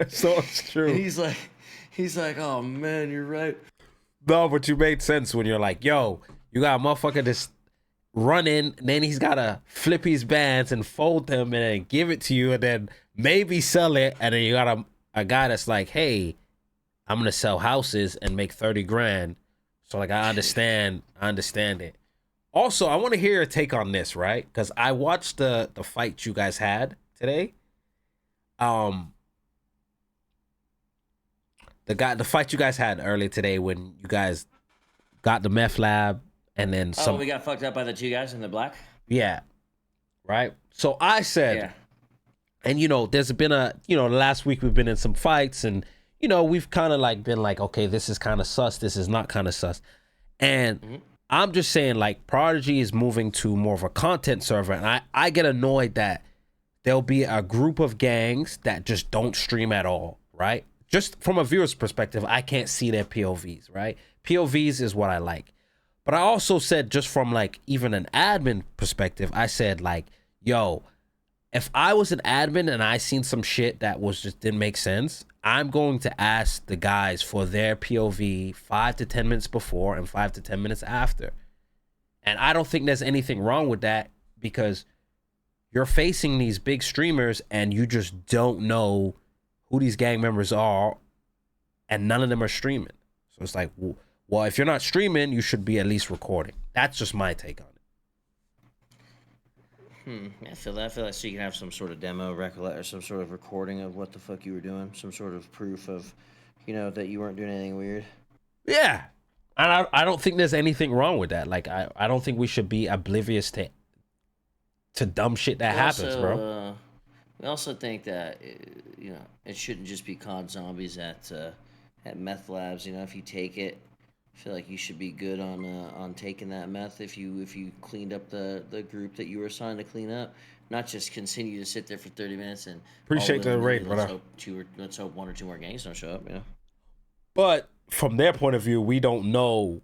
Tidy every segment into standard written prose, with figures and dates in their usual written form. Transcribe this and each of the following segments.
So it's true. And he's like, oh man, you're right. No, but you made sense when you're like, yo, you got a motherfucker just run in, and then he's gotta flip his bands and fold them and then give it to you and then maybe sell it, and then you got a guy that's like, hey, I'm gonna sell houses and make 30 grand. So like I understand it. Also, I want to hear your take on this, right? Because I watched the fight you guys had today. The fight you guys had earlier today when you guys got the meth lab and then some. Oh, we got fucked up by the two guys in the black. Yeah, right. So I said, and there's been last week we've been in some fights, and we've kind of like been like, okay, this is kind of sus, this is not kind of sus, and I'm just saying like Prodigy is moving to more of a content server, and I get annoyed that there'll be a group of gangs that just don't stream at all, right? Just from a viewer's perspective, I can't see their POVs, right? POVs is what I like. But I also said, just from like even an admin perspective, I said like, yo, if I was an admin and I seen some shit that was just didn't make sense, I'm going to ask the guys for their POV 5 to 10 minutes before and 5 to 10 minutes after. And I don't think there's anything wrong with that, because you're facing these big streamers and you just don't know who these gang members are, and none of them are streaming. So it's like, well, if you're not streaming, you should be at least recording. That's just my take on it. I feel that. So you can have some sort of demo, or some sort of recording of what the fuck you were doing, some sort of proof of, that you weren't doing anything weird. Yeah, and I don't think there's anything wrong with that. Like I don't think we should be oblivious to dumb shit that happens, bro. We also think that it shouldn't just be COD zombies at meth labs. If you take it, I feel like you should be good on taking that meth if you cleaned up the group that you were assigned to clean up, not just continue to sit there for 30 minutes and appreciate the rate, brother. Let's hope one or two more gangs don't show up. But from their point of view, we don't know.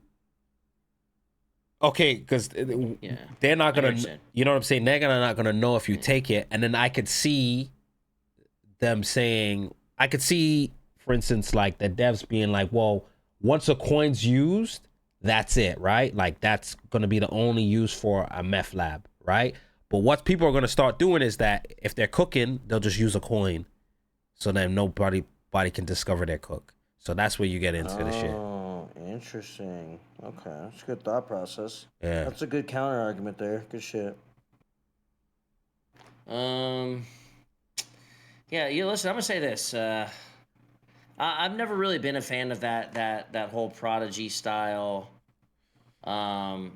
Okay, because they're not gonna, you know what I'm saying? They're not gonna know if you take it, and then I could see them saying, I could see, for instance, like the devs being like, well, once a coin's used, that's it, right? Like that's gonna be the only use for a meth lab, right? But what people are gonna start doing is that if they're cooking, they'll just use a coin, so then nobody can discover their cook. So that's where you get into the shit. Oh, interesting. Okay, that's a good thought process. Yeah, that's a good counter argument there. Good shit. Yeah. Listen, I'm gonna say this. I've never really been a fan of that whole Prodigy style. And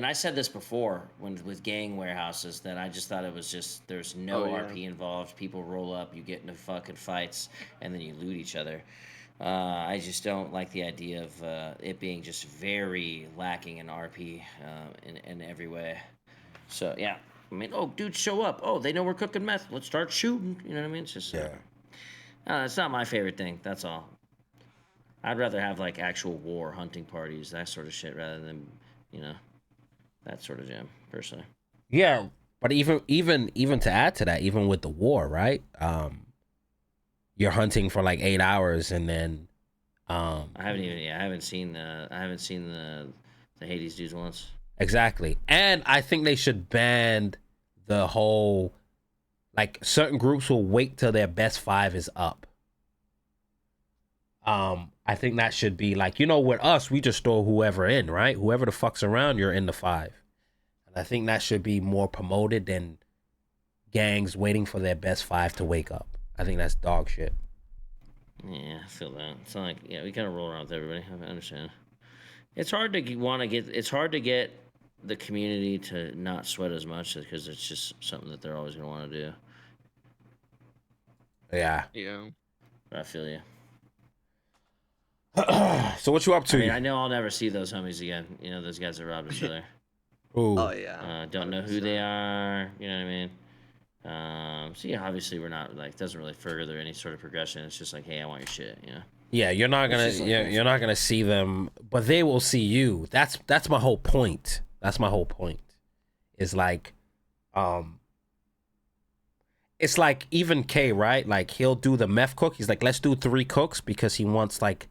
I said this before with gang warehouses, that I just thought it was just, there's no RP involved. People roll up, you get into fucking fights, and then you loot each other. I just don't like the idea of it being just very lacking in RP in every way. So yeah, I mean, oh, dudes show up. Oh, they know we're cooking meth. Let's start shooting. You know what I mean? It's just it's not my favorite thing. That's all. I'd rather have like actual war hunting parties, that sort of shit, rather than that sort of jam, personally. Yeah, but even to add to that, even with the war, right? You're hunting for like 8 hours, and then I haven't seen the Hades dudes once. Exactly. And I think they should ban the whole, like, certain groups will wait till their best 5 is up. I think that should be like, with us, we just throw whoever in, right? Whoever the fuck's around, you're in the 5. And I think that should be more promoted than gangs waiting for their best 5 to wake up. I think that's dog shit. Yeah, I feel that. It's not like, we kind of roll around with everybody. I understand. It's hard to get the community to not sweat as much, because it's just something that they're always going to want to do. Yeah. Yeah. But I feel you. So what you up to? I mean, I know I'll never see those homies again. Those guys that robbed each other. Ooh. Oh yeah. Don't know who they are. You know what I mean? So yeah, obviously we're not like, doesn't really further any sort of progression. It's just like, hey, I want your shit. Yeah, you're not gonna see them, but they will see you. That's my whole point. That's my whole point. Is like, it's like even K, right? Like he'll do the meth cook. He's like, let's do 3 cooks because he wants like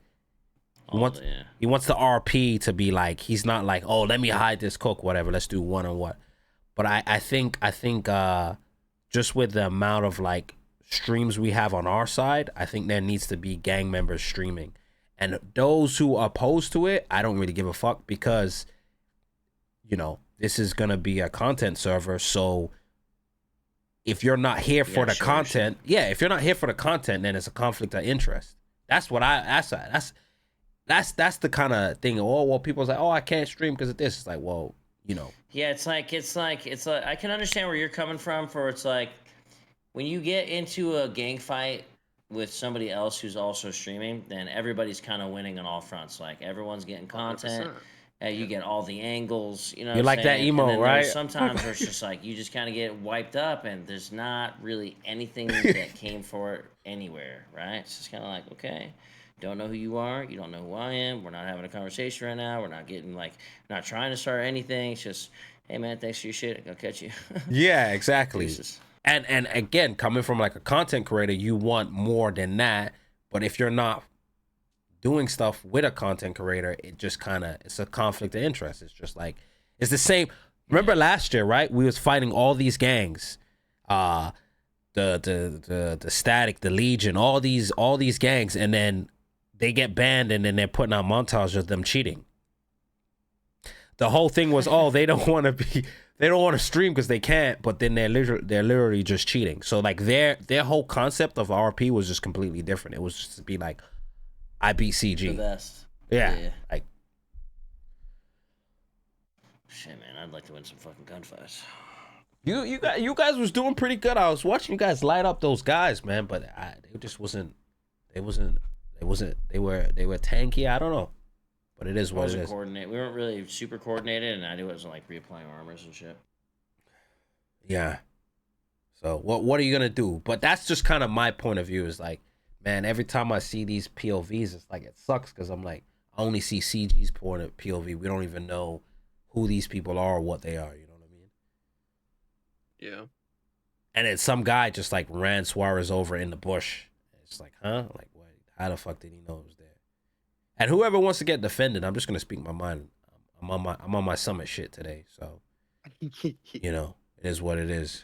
he wants the RP to be like, he's not like, oh, let me hide this cook, whatever. Let's do one on what. But I think just with the amount of like streams we have on our side, I think there needs to be gang members streaming. And those who are opposed to it, I don't really give a fuck because, you know, this is gonna be a content server, so if you're not here for the content, if you're not here for the content, then it's a conflict of interest. That's what that's the kind of thing. Oh, well, people's like, oh, I can't stream because of this. It's like, well, you know. Yeah, it's like I can understand where you're coming from. For it's like when you get into a gang fight with somebody else who's also streaming, then everybody's kind of winning on all fronts. Like everyone's getting content. You get all the angles, you know. You like that emo, right? Sometimes it's just like you just kind of get wiped up, and there's not really anything that came for it anywhere, right? It's just kind of like, okay, don't know who you are, you don't know who I am. We're not having a conversation right now. We're not getting like, not trying to start anything. It's just, hey man, thanks for your shit. I'll catch you. Yeah, exactly. And again, coming from like a content creator, you want more than that. But if you're not doing stuff with a content creator, it just kind of, it's a conflict of interest. It's just like, it's the same. Remember last year, right? We was fighting all these gangs, the Static, the Legion, all these gangs, and then they get banned, and then they're putting out montages of them cheating. The whole thing was, oh, they don't want to stream because they can't, but then they're literally just cheating. So like their whole concept of RP was just completely different. It was just to be like, I beat CG. The best. Yeah. Like, shit, man, I'd like to win some fucking gunfights. You guys was doing pretty good. I was watching you guys light up those guys, man, but they just wasn't. They were tanky. I don't know, but it is what it is. We weren't really super coordinated, and I knew it was like reapplying armors and shit. Yeah. So what are you gonna do? But that's just kind of my point of view. Is like, man, every time I see these POVs, it's like it sucks because I'm like, I only see CG's point of POV. We don't even know who these people are or what they are. You know what I mean? Yeah. And then some guy just like ran Suarez over in the bush. It's like, huh? Like, what? How the fuck did he know it was there? And whoever wants to get defended, I'm just gonna speak my mind. I'm on my summit shit today, so you know, it is what it is.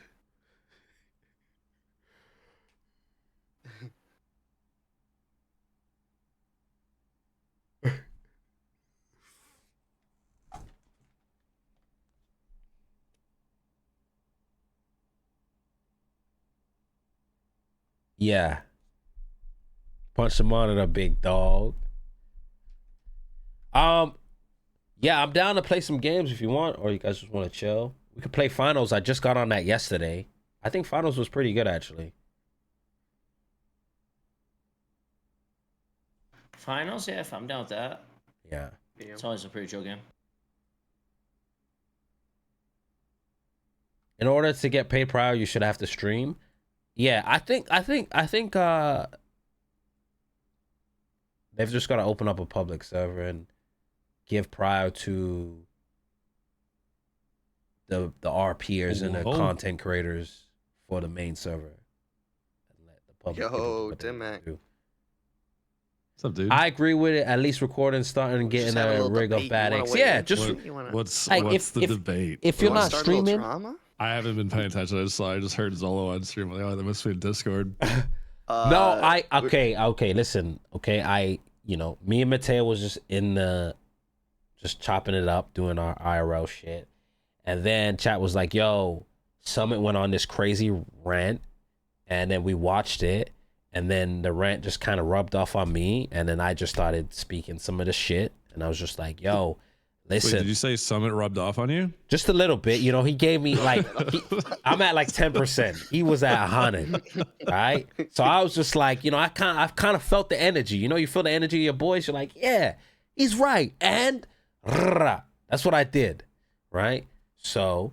Yeah. Punch the monitor, big dog. Yeah, I'm down to play some games if you want, or you guys just want to chill. We could play finals. I just got on that yesterday. I think finals was pretty good actually. Finals, yeah, if I'm down with that. Yeah. It's always a pretty chill game. In order to get paid prior, you should have to stream. Yeah, I think they've just got to open up a public server and give prior to the RPers and the content creators for the main server. And let the public Dimac. What's up, dude? I agree with it. At least recording, starting, getting a rig of bad eggs. Yeah, just what's like, the debate? If you're not streaming, I haven't been paying attention. I just heard Zolo on stream. Like, oh, they must be in Discord. Okay. Listen, okay. You know, me and Mateo was just in the, just chopping it up, doing our IRL shit, and then chat was like, "Yo, Summit went on this crazy rant," and then we watched it, and then the rant just kind of rubbed off on me, and then I just started speaking some of the shit, and I was just like, "Yo." Listen, wait, did you say Summit rubbed off on you? Just a little bit. You know, he gave me like, I'm at like 10%. He was at 100, right? So I was just like, you know, I've kind of felt the energy. You know, you feel the energy of your boys. You're like, yeah, he's right. And that's what I did, right? So,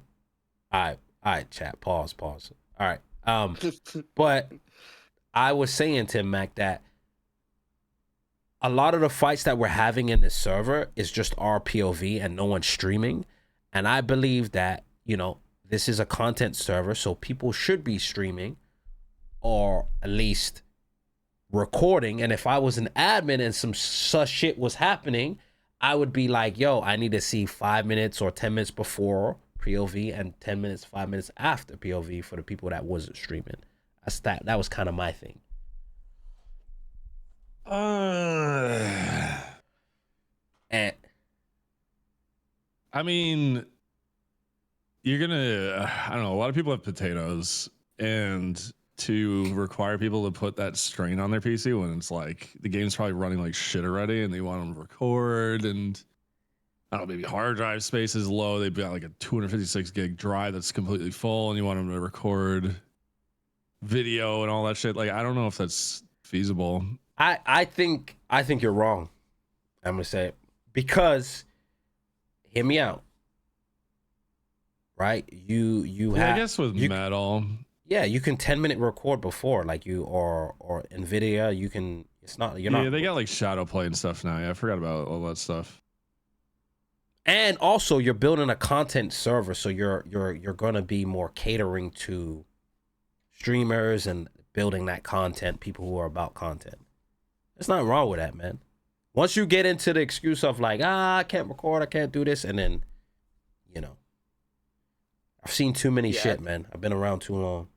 all right, chat, pause. All right. But I was saying to Mac that a lot of the fights that we're having in this server is just our POV and no one's streaming. And I believe that, you know, this is a content server, so people should be streaming. or at least recording. And if I was an admin and some such shit was happening, I would be like, yo, I need to see 5 minutes or 10 minutes before POV and 10 minutes, 5 minutes after POV for the people that wasn't streaming. That was kind of my thing. And I mean, you're gonna, I don't know, a lot of people have potatoes, and to require people to put that strain on their PC when it's like the game's probably running like shit already and they want them to record, and I don't know, maybe hard drive space is low. They've got like a 256 gig drive that's completely full and you want them to record video and all that shit. Like, I don't know if that's feasible. I think you're wrong. I'm gonna say it because, hear me out. Right? You have, I guess with metal. Yeah, you can 10-minute record before, like you or NVIDIA. You can. It's not. You're not. Yeah, they got like shadow play and stuff now. Yeah, I forgot about all that stuff. And also, you're building a content server, so you're gonna be more catering to streamers and building that content. People who are about content. There's nothing wrong with that, man. Once you get into the excuse of like, I can't record, I can't do this, and then, you know, I've seen too many shit, man. I've been around too long.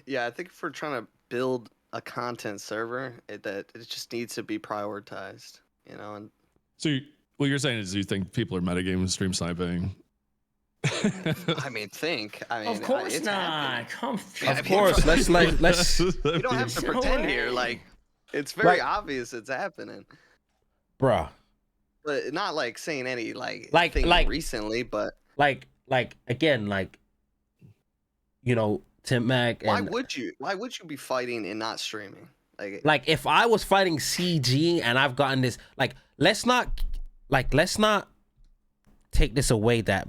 Yeah, I think if we're trying to build a content server, it just needs to be prioritized, you know. And so what you're saying is you think people are metagaming stream sniping? I mean, of course it's not. Happening. Of course, let's. You don't have to pretend here. Like, it's very obvious it's happening, bruh. But not like saying any like thing recently, but like again, like, you know, Tim Mac. And, why would you be fighting and not streaming? Like if I was fighting CG and I've gotten this, like, let's not take this away that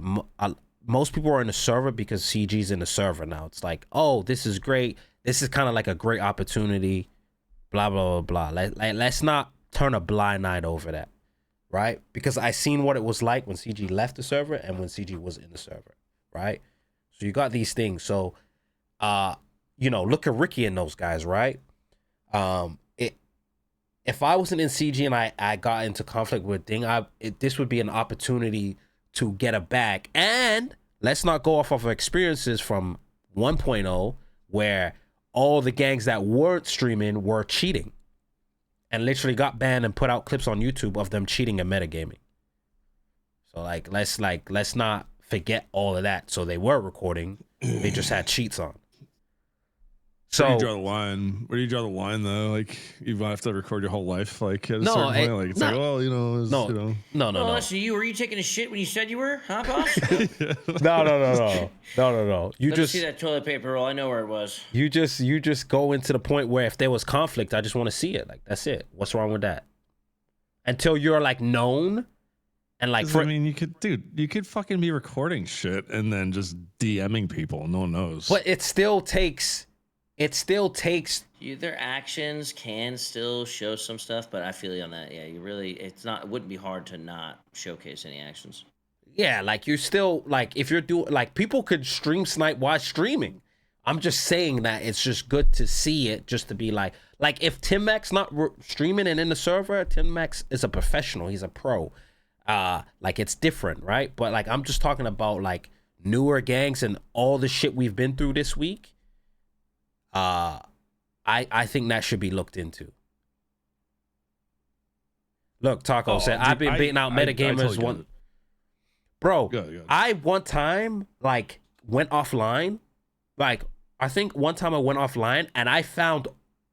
most people are in the server because CG's in the server now. It's like, oh, this is great. This is kind of like a great opportunity. Blah blah blah blah. Let's not turn a blind eye over that, right? Because I seen what it was like when CG left the server and when CG was in the server, right? So you got these things. So, you know, look at Ricky and those guys, right? If I wasn't in CG and I got into conflict with Ding, this would be an opportunity to get a bag. And let's not go off of experiences from 1.0 where all the gangs that weren't streaming were cheating and literally got banned and put out clips on YouTube of them cheating and metagaming. So let's not forget all of that. So they were recording, they just had cheats on. So where do you draw the line? Where do you draw the line though? Like, you have to record your whole life, like at a certain point. Like, it's like, well, you know, No. So were you taking a shit when you said you were, huh, boss? No. You Let just me see that toilet paper roll. I know where it was. You just go into the point where if there was conflict, I just want to see it. Like, that's it. What's wrong with that? Until you're like known, and like, I mean, you could fucking be recording shit and then just DMing people. No one knows. But it still takes. Their actions can still show some stuff, but I feel you on that. Yeah, it wouldn't be hard to not showcase any actions. Yeah, like you still, like, if you're doing, like, people could stream snipe while streaming. I'm just saying that it's just good to see it, just to be like if Tim Mac's not streaming and in the server, Tim Mac is a professional. He's a pro. Like, it's different, right? But like, I'm just talking about like newer gangs and all the shit we've been through this week. I think that should be looked into. Look, Taco said, I've been beating out Metagamers one. Bro, I one time like went offline. Like, I think one time I went offline and I found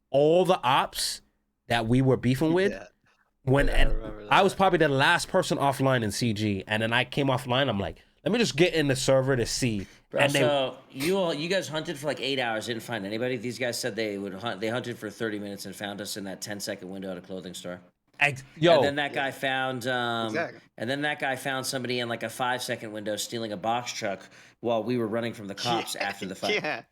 all the ops that we were beefing with. Yeah. I was probably the last person offline in CG, and then I came offline. I'm like, let me just get in the server to see. Bro, and so you guys hunted for like 8 hours, didn't find anybody. These guys said they would hunt. They hunted for 30 minutes and found us in that 10-second window at a clothing store. And then that guy found and then that guy found somebody in like a 5-second window stealing a box truck while we were running from the cops after the fight. Yeah.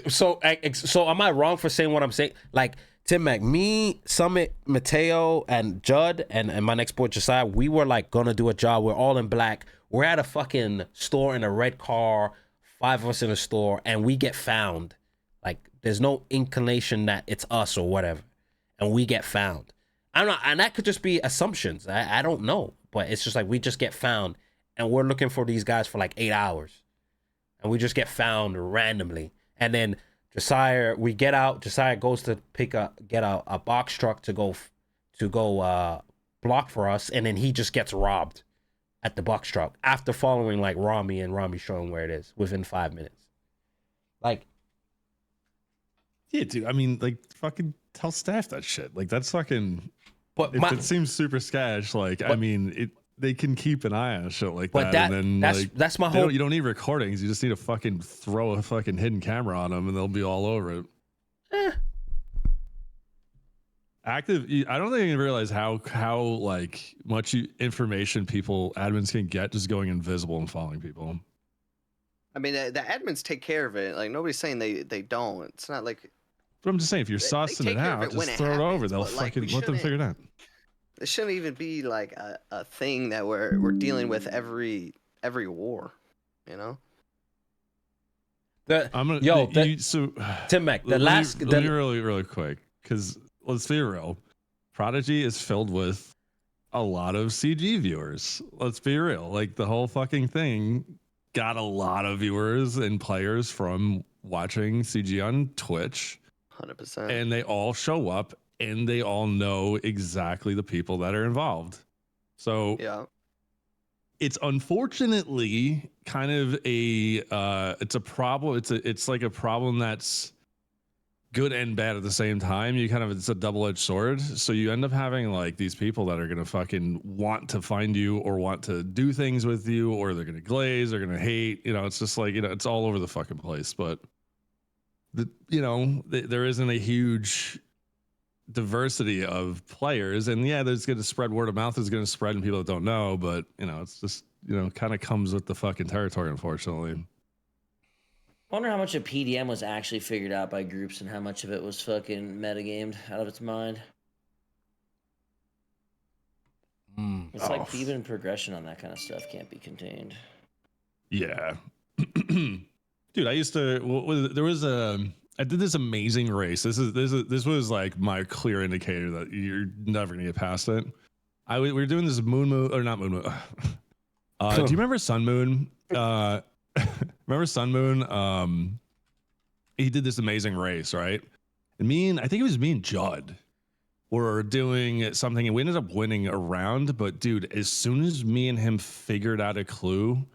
So am I wrong for saying what I'm saying? Like, Tim Mac, me, Summit, Mateo, and Judd, and my next boy Josiah, we were like gonna do a job. We're all in black. We're at a fucking store in a red car, 5 of us in a store, and we get found Like there's no inclination that it's us or whatever, and we get found. I don't know, and that could just be assumptions. I don't know, but it's just like we just get found, and we're looking for these guys for like 8 hours, and we just get found randomly, and then Josiah, we get out. Josiah goes to get a box truck to go block for us, and then he just gets robbed at the box truck after following like Rami and Rami showing where it is within 5 minutes. Like, yeah, dude. I mean, like, fucking tell staff that shit. Like, that's fucking. But if it seems super sketch, like, I mean, they can keep an eye on shit like that. And then that's my whole. You don't need recordings. You just need to fucking throw a fucking hidden camera on them, and they'll be all over it. Active. I don't think you realize how like much information admins can get just going invisible and following people. I mean, the admins take care of it. Like nobody's saying they don't. It's not like. But I'm just saying, if you're sussing it out, just throw it over. They'll fucking let them figure it out. It shouldn't even be like a thing that we're dealing with every war, you know. Tim Mac, let me really quick, because let's be real, Prodigy is filled with a lot of CG viewers. Let's be real, like the whole fucking thing got a lot of viewers and players from watching CG on Twitch. 100%. And they all show up and they all know exactly the people that are involved. So yeah, it's unfortunately kind of it's a problem. It's like a problem that's good and bad at the same time. It's a double-edged sword. So you end up having like these people that are going to fucking want to find you or want to do things with you, or they're going to glaze, they're going to hate, it's just like, it's all over the fucking place. But there isn't a huge diversity of players, and yeah, there's going to spread, word of mouth is going to spread and people that don't know, but it's just kind of comes with the fucking territory, unfortunately. I wonder how much of PDM was actually figured out by groups and how much of it was fucking metagamed out of its mind. It's like even progression on that kind of stuff can't be contained. Yeah. Dude, I used to. I did this amazing race. This was like my clear indicator that you're never gonna get past it. We were doing this moon or not moon. Do you remember Sun Moon? Remember Sun Moon? He did this amazing race, right? And I think it was me and Judd were doing something, and we ended up winning a round. But dude, as soon as me and him figured out a clue,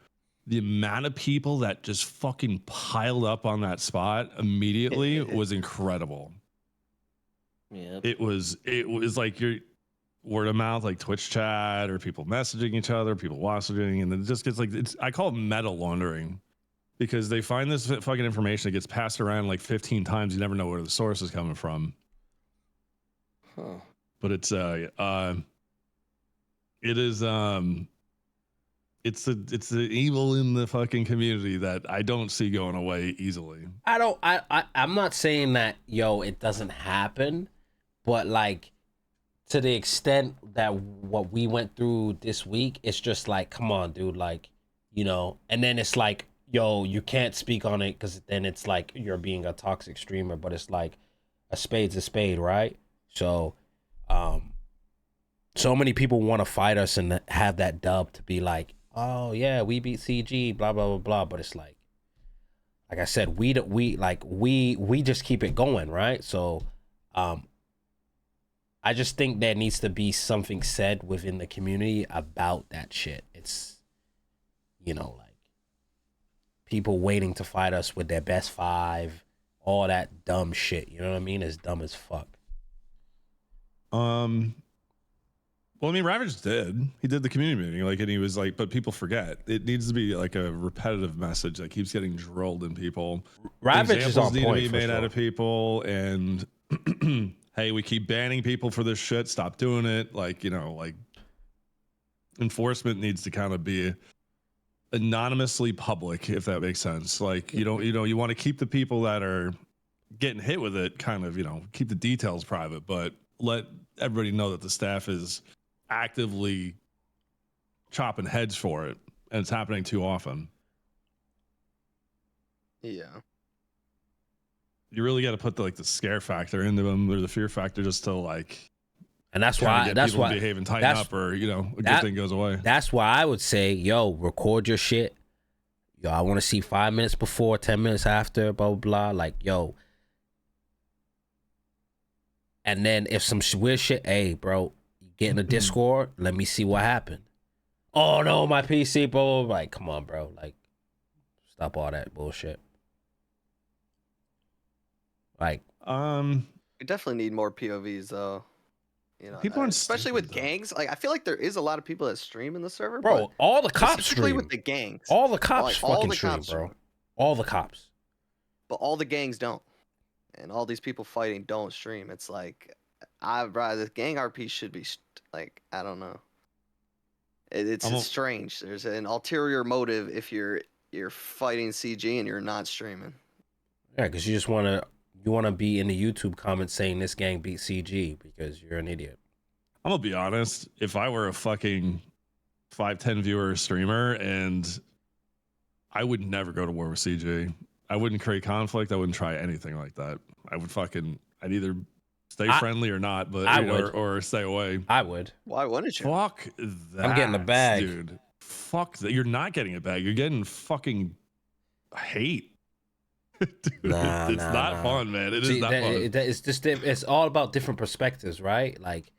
the amount of people that just fucking piled up on that spot immediately was incredible. Yeah, it was like your word of mouth, like Twitch chat or people messaging each other, people watching, and then it just gets like, I call it meta laundering, because they find this fucking information that gets passed around like 15 times. You never know where the source is coming from. Huh. But it's the evil in the fucking community that I don't see going away easily. I'm not saying that, it doesn't happen, but like to the extent that what we went through this week, it's just like, come on, dude, like, and then it's like, you can't speak on it because then it's like you're being a toxic streamer, but it's like a spade's a spade, right? So, so many people want to fight us and have that dub to be like, oh yeah, we beat CG, blah blah blah blah. But it's like I said, we just keep it going, right? So, I just think there needs to be something said within the community about that shit. It's, like people waiting to fight us with their best 5, all that dumb shit. You know what I mean? It's dumb as fuck. Well, I mean, Ravage did. He did the community meeting, and he was like, but people forget. It needs to be like a repetitive message that keeps getting drilled in people. Ravage is on point. Need to be made out of people, and hey, we keep banning people for this shit. Stop doing it. Like enforcement needs to kind of be anonymously public, if that makes sense. Like you want to keep the people that are getting hit with it kind of, keep the details private, but let everybody know that the staff is actively chopping heads for it, and it's happening too often. Yeah. you really got to put the scare factor into them or the fear factor just to like. And that's why behave and tighten up, or a good thing goes away. That's why I would say, yo, record your shit. Yo, I want to see 5 minutes before, 10 minutes after, blah blah blah. Like, yo. And then if some weird shit, hey, bro, get in the Discord. Let me see what happened. Oh no, my PC, bro. Like, come on, bro. Like, stop all that bullshit. Like, we definitely need more POVs though. People aren't especially with gangs. Like, I feel like there is a lot of people that stream in the server. Bro, all the cops stream. With the gangs. All the cops fucking stream, bro. All the cops. But all the gangs don't. And all these people fighting don't stream. It's like, the gang RP should be, like, I don't know. It's strange. There's an ulterior motive if you're fighting CG and you're not streaming. Yeah, because you just want to be in the YouTube comments saying this gang beat CG because you're an idiot. I'm gonna be honest. If I were a fucking 5-10 viewer streamer, and I would never go to war with CG. I wouldn't create conflict. I wouldn't try anything like that. I'd either stay friendly or not, but or stay away. I would. Why wouldn't you? Fuck that. I'm getting the bag, dude. Fuck that. You're not getting a bag. You're getting fucking hate. Dude, it's not fun, man. It is not fun. It's all about different perspectives, right? Like,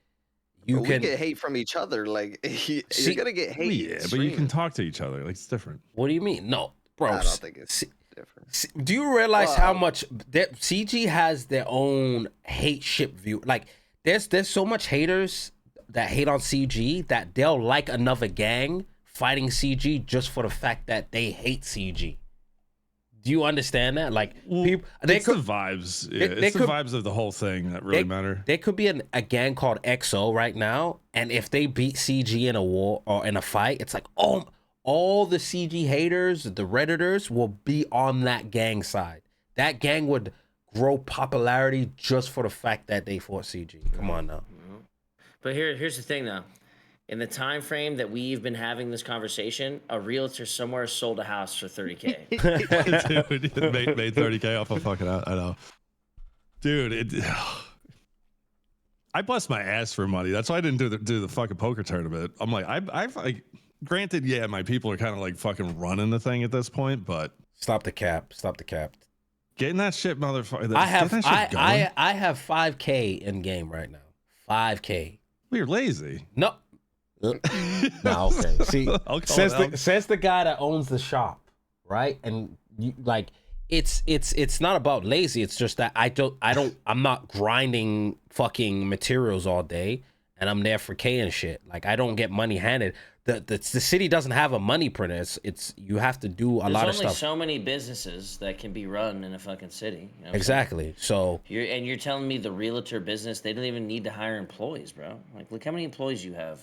we get hate from each other. Like, you're gonna get hate. Yeah, but you can talk to each other. Like, it's different. What do you mean? No, bro. I don't think it's different. Do you realize how much CG has their own hate ship view? Like, there's so much haters that hate on CG that they'll like another gang fighting CG just for the fact that they hate CG. Do you understand that? Like, people, it's the vibes. Yeah, it's the vibes of the whole thing that really matter. There could be a gang called XO right now, and if they beat CG in a war or in a fight, it's like, oh, all the CG haters, the Redditors, will be on that gang side. That gang would grow popularity just for the fact that they fought CG. Come on now. But here's the thing, though. In the time frame that we've been having this conversation, a realtor somewhere sold a house for $30K. Dude, made $30K off a fucking house. I know. Dude, I bust my ass for money. That's why I didn't do the fucking poker tournament. I'm like, I've like, granted, yeah, my people are kind of like fucking running the thing at this point, but stop the cap. Getting that shit, motherfucker. I have 5K in game right now. 5K. We're lazy. No. No, okay. See, since the guy that owns the shop, right? And you, like, it's not about lazy. It's just that I'm not grinding fucking materials all day, and I'm there for K and shit. Like, I don't get money handed. The city doesn't have a money printer. It's you have to do a lot of stuff. There's only so many businesses that can be run in a fucking city. You know exactly. So you're telling me the realtor business, they don't even need to hire employees, bro. Like, look how many employees you have,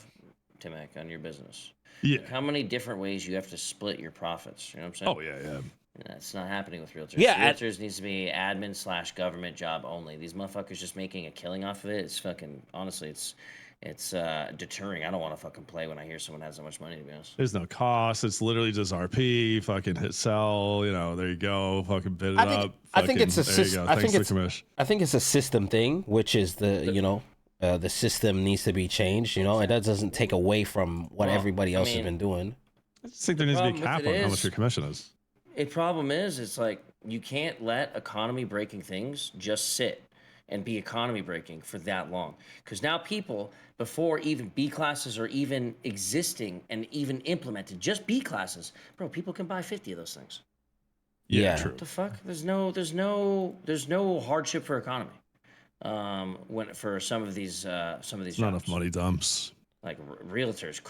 Timek, on your business. Yeah. Like, how many different ways you have to split your profits. You know what I'm saying? Oh yeah. That's not happening with realtors. Yeah, realtors needs to be admin/government job only. These motherfuckers just making a killing off of it. It's fucking, honestly, it's deterring. I don't want to fucking play when I hear someone has so much money, to be honest. There's no cost. It's literally just RP, fucking hit sell, there you go, fucking bid it up. I think it's a system. I think it's a system thing, which is the system needs to be changed, and that doesn't take away from what everybody else has been doing. I just think there needs to be a cap on how much your commission is. The problem is, it's like, you can't let economy breaking things just sit and be economy breaking for that long. Because now people, before even B classes are even existing and even implemented, just B classes, bro, people can buy 50 of those things. Yeah. True. What the fuck? There's no hardship for economy. When for some of these not enough money dumps. Like realtors,